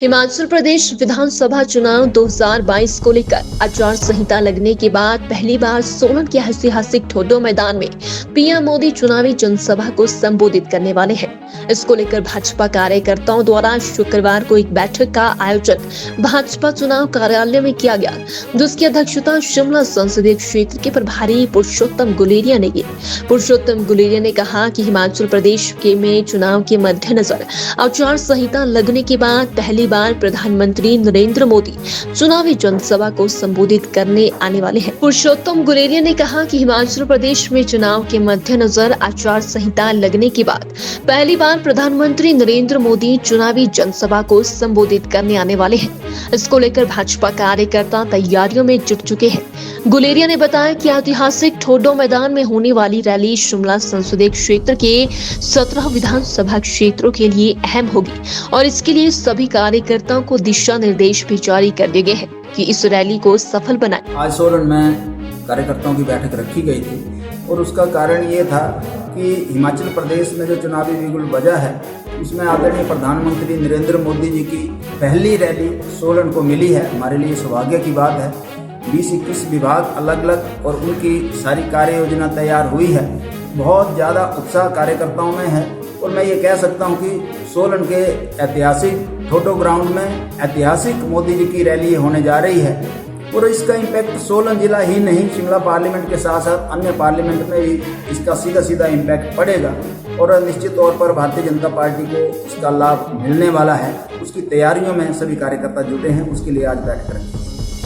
हिमाचल प्रदेश विधानसभा चुनाव 2022 को लेकर आचार संहिता लगने के बाद पहली बार सोलन के ऐतिहासिक ठोडो मैदान में पीएम मोदी चुनावी जनसभा को संबोधित करने वाले हैं। इसको लेकर भाजपा कार्यकर्ताओं द्वारा शुक्रवार को एक बैठक का आयोजन भाजपा चुनाव कार्यालय में किया गया, जिसकी अध्यक्षता शिमला संसदीय क्षेत्र के प्रभारी पुरुषोत्तम गुलेरिया ने की। पुरुषोत्तम गुलेरिया ने कहा कि हिमाचल प्रदेश में चुनाव के मद्देनजर आचार संहिता लगने के बाद पहली बार प्रधानमंत्री नरेंद्र मोदी चुनावी जनसभा को संबोधित करने आने वाले हैं। पुरुषोत्तम गुलेरिया ने कहा कि हिमाचल प्रदेश में चुनाव के मद्देनजर आचार संहिता लगने के बाद पहली बार प्रधानमंत्री नरेंद्र मोदी चुनावी जनसभा को संबोधित करने आने वाले हैं। इसको लेकर भाजपा कार्यकर्ता तैयारियों में जुट चुके हैं। गुलेरिया ने बताया कि ऐतिहासिक ठोडो मैदान में होने वाली रैली शिमला संसदीय क्षेत्र के 17 विधानसभा क्षेत्रों के लिए अहम होगी और इसके लिए सभी कार्यकर्ताओं को दिशा निर्देश भी जारी कर दिए गए हैं कि इस रैली को सफल बनाएं। आज सोलन में कार्यकर्ताओं की बैठक रखी गई थी और उसका कारण ये था कि हिमाचल प्रदेश में जो चुनावी बिगुल बजा है उसमें आदरणीय प्रधानमंत्री नरेंद्र मोदी जी की पहली रैली सोलन को मिली है। हमारे लिए सौभाग्य की बात है। 20-21 विभाग अलग अलग और उनकी सारी कार्य योजना तैयार हुई है। बहुत ज़्यादा उत्साह कार्यकर्ताओं में है और मैं ये कह सकता हूँ कि सोलन के ऐतिहासिक ठोडो ग्राउंड में ऐतिहासिक मोदी जी की रैली होने जा रही है और इसका इम्पैक्ट सोलन जिला ही नहीं, शिमला पार्लियामेंट के साथ साथ अन्य पार्लियामेंट में भी इसका सीधा सीधा इम्पैक्ट पड़ेगा और निश्चित तौर पर भारतीय जनता पार्टी को इसका लाभ मिलने वाला है। उसकी तैयारियों में सभी कार्यकर्ता जुटे हैं, उसके लिए आज बैठक रखी।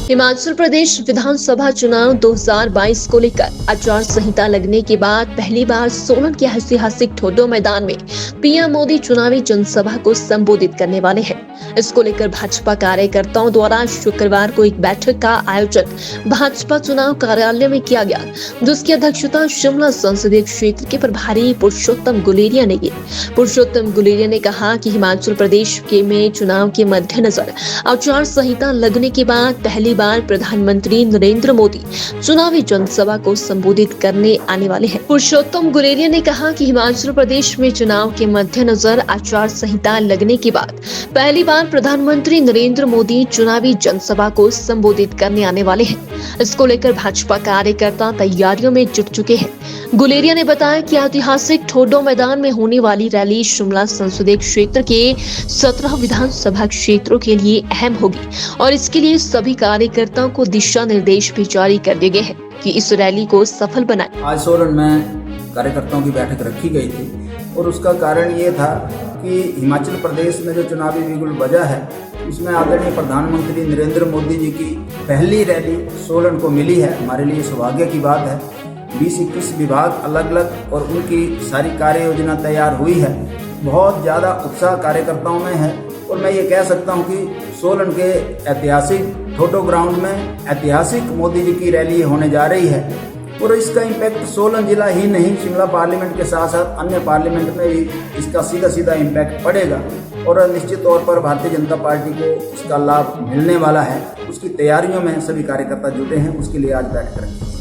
हिमाचल प्रदेश विधानसभा चुनाव 2022 को लेकर आचार संहिता लगने के बाद पहली बार सोलन के ऐतिहासिक ठोडो मैदान में पीएम मोदी चुनावी जनसभा को संबोधित करने वाले हैं। इसको लेकर भाजपा कार्यकर्ताओं द्वारा शुक्रवार को एक बैठक का आयोजन भाजपा चुनाव कार्यालय में किया गया, जिसकी अध्यक्षता शिमला संसदीय क्षेत्र के प्रभारी पुरुषोत्तम गुलेरिया ने की। पुरुषोत्तम गुलेरिया ने कहा कि हिमाचल प्रदेश में चुनाव के मद्देनजर आचार संहिता लगने के बाद पहली बार प्रधानमंत्री नरेंद्र मोदी चुनावी जनसभा को संबोधित करने आने वाले हैं। पुरुषोत्तम गुलेरिया ने कहा कि हिमाचल प्रदेश में चुनाव के मद्देनजर आचार संहिता लगने के बाद पहली बार प्रधानमंत्री नरेंद्र मोदी चुनावी जनसभा को संबोधित करने आने वाले हैं। इसको लेकर भाजपा कार्यकर्ता तैयारियों में जुट चुके हैं। गुलेरिया ने बताया कि ऐतिहासिक ठोडो मैदान में होने वाली रैली शिमला संसदीय क्षेत्र के 17 विधानसभा क्षेत्रों के लिए अहम होगी और इसके लिए सभी कार्यकर्ताओं को दिशा निर्देश भी जारी कर दिए गए हैं कि इस रैली को सफल बनाएं। आज सोलन में कार्यकर्ताओं की बैठक रखी गई थी और उसका कारण ये था कि हिमाचल प्रदेश में जो चुनावी बिगुल बजा है उसमें आदरणीय प्रधानमंत्री नरेंद्र मोदी जी की पहली रैली सोलन को मिली है। हमारे लिए सौभाग्य की बात है। 20-21 विभाग अलग अलग और उनकी सारी कार्य योजना तैयार हुई है। बहुत ज़्यादा उत्साह कार्यकर्ताओं में है और मैं ये कह सकता हूँ कि सोलन के ऐतिहासिक ठोडो ग्राउंड में ऐतिहासिक मोदी जी की रैली होने जा रही है और इसका इम्पैक्ट सोलन जिला ही नहीं, शिमला पार्लियामेंट के साथ साथ अन्य पार्लियामेंट में भी इसका सीधा सीधा इम्पैक्ट पड़ेगा और निश्चित तौर पर भारतीय जनता पार्टी को इसका लाभ मिलने वाला है। उसकी तैयारियों में सभी कार्यकर्ता जुटे हैं, उसके लिए आज बैठक रखी।